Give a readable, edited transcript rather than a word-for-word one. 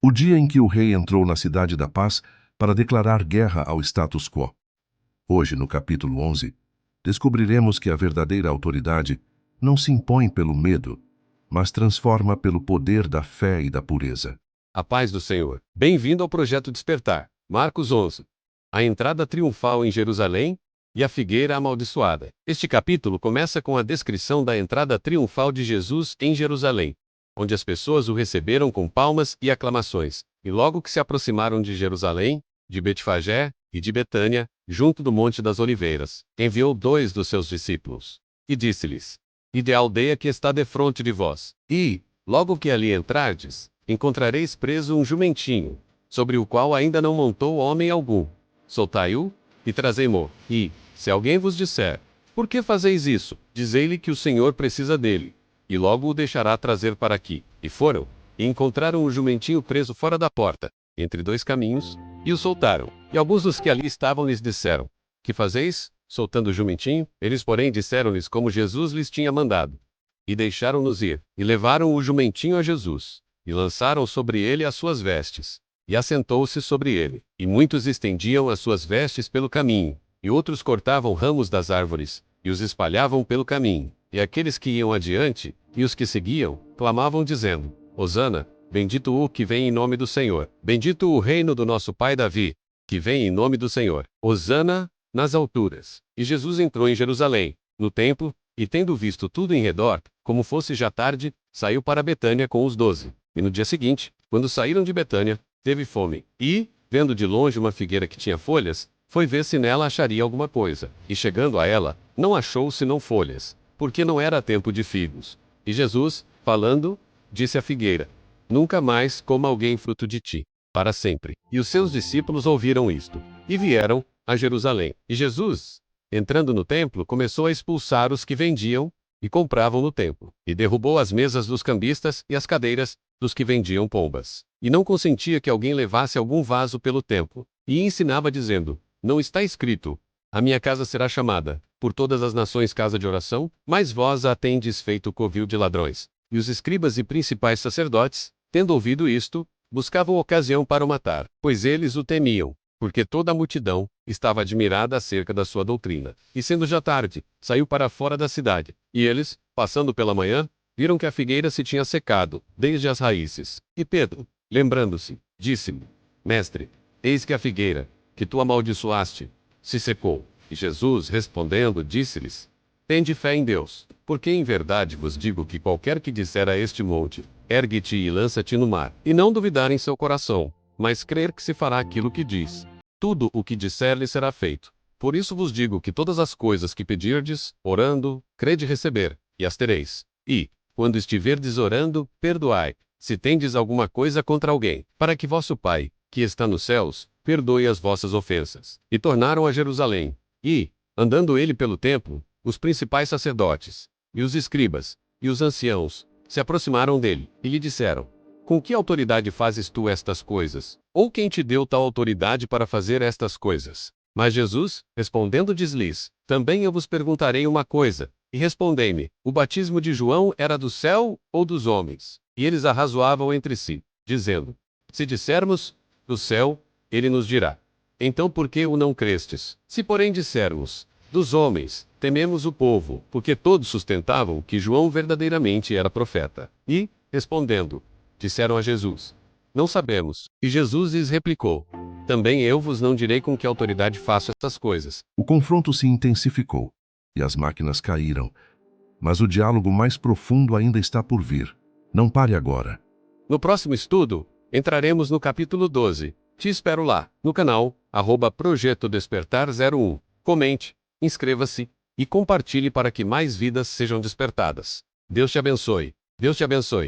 O dia em que o rei entrou na Cidade da Paz para declarar guerra ao status quo. Hoje, no capítulo 11, descobriremos que a verdadeira autoridade não se impõe pelo medo, mas transforma pelo poder da fé e da pureza. A paz do Senhor. Bem-vindo ao Projeto Despertar. Marcos 11. A entrada triunfal em Jerusalém e a figueira amaldiçoada. Este capítulo começa com a descrição da entrada triunfal de Jesus em Jerusalém, onde as pessoas o receberam com palmas e aclamações. E logo que se aproximaram de Jerusalém, de Betfagé e de Betânia, junto do Monte das Oliveiras, enviou 2 dos seus discípulos. E disse-lhes: Ide à aldeia que está defronte de vós, e, logo que ali entrardes, encontrareis preso um jumentinho, sobre o qual ainda não montou homem algum. Soltai-o, e trazei-mo. E, se alguém vos disser: Por que fazeis isso? Dizei-lhe que o Senhor precisa dele, e logo o deixará trazer para aqui. E foram, e encontraram o jumentinho preso fora da porta, entre 2 caminhos, e o soltaram. E alguns dos que ali estavam lhes disseram: Que fazeis, soltando o jumentinho? Eles, porém, disseram-lhes como Jesus lhes tinha mandado. E deixaram-nos ir, e levaram o jumentinho a Jesus, e lançaram sobre ele as suas vestes, e assentou-se sobre ele. E muitos estendiam as suas vestes pelo caminho, e outros cortavam ramos das árvores, e os espalhavam pelo caminho. E aqueles que iam adiante, e os que seguiam, clamavam dizendo: Hosana, bendito o que vem em nome do Senhor. Bendito o reino do nosso pai Davi, que vem em nome do Senhor. Hosana nas alturas. E Jesus entrou em Jerusalém, no templo, e tendo visto tudo em redor, como fosse já tarde, saiu para Betânia com os 12. E no dia seguinte, quando saíram de Betânia, teve fome. E, vendo de longe uma figueira que tinha folhas, foi ver se nela acharia alguma coisa. E chegando a ela, não achou senão folhas, porque não era tempo de figos. E Jesus, falando, disse à figueira: Nunca mais coma alguém fruto de ti, para sempre. E os seus discípulos ouviram isto, e vieram a Jerusalém. E Jesus, entrando no templo, começou a expulsar os que vendiam e compravam no templo, e derrubou as mesas dos cambistas e as cadeiras dos que vendiam pombas. E não consentia que alguém levasse algum vaso pelo templo. E ensinava dizendo: Não está escrito: A minha casa será chamada, por todas as nações, casa de oração? Mas vós a tendes feito covil de ladrões. E os escribas e principais sacerdotes, tendo ouvido isto, buscavam ocasião para o matar, pois eles o temiam, porque toda a multidão estava admirada acerca da sua doutrina. E sendo já tarde, saiu para fora da cidade. E eles, passando pela manhã, viram que a figueira se tinha secado, desde as raízes. E Pedro, lembrando-se, disse-lhe: Mestre, eis que a figueira, que tu amaldiçoaste, se secou. E Jesus, respondendo, disse-lhes: Tende fé em Deus, porque em verdade vos digo que qualquer que disser a este monte: Ergue-te e lança-te no mar, e não duvidar em seu coração, mas crer que se fará aquilo que diz, tudo o que disser lhe será feito. Por isso vos digo que todas as coisas que pedirdes, orando, crede receber, e as tereis. E, quando estiverdes orando, perdoai, se tendes alguma coisa contra alguém, para que vosso Pai, que está nos céus, perdoe as vossas ofensas. E tornaram a Jerusalém. E, andando ele pelo templo, os principais sacerdotes, e os escribas, e os anciãos, se aproximaram dele, e lhe disseram: Com que autoridade fazes tu estas coisas? Ou quem te deu tal autoridade para fazer estas coisas? Mas Jesus, respondendo, diz-lhes: Também eu vos perguntarei uma coisa, e respondei-me: O batismo de João era do céu ou dos homens? E eles arrazoavam entre si, dizendo: Se dissermos, do céu, ele nos dirá: Então por que o não crestes? Se porém dissermos, dos homens, tememos o povo, porque todos sustentavam que João verdadeiramente era profeta. E, respondendo, disseram a Jesus: Não sabemos. E Jesus lhes replicou: Também eu vos não direi com que autoridade faço estas coisas. O confronto se intensificou, e as máquinas caíram, mas o diálogo mais profundo ainda está por vir. Não pare agora. No próximo estudo, entraremos no capítulo 12. Te espero lá, no canal, Projeto Despertar 01. Comente, inscreva-se e compartilhe para que mais vidas sejam despertadas. Deus te abençoe. Deus te abençoe.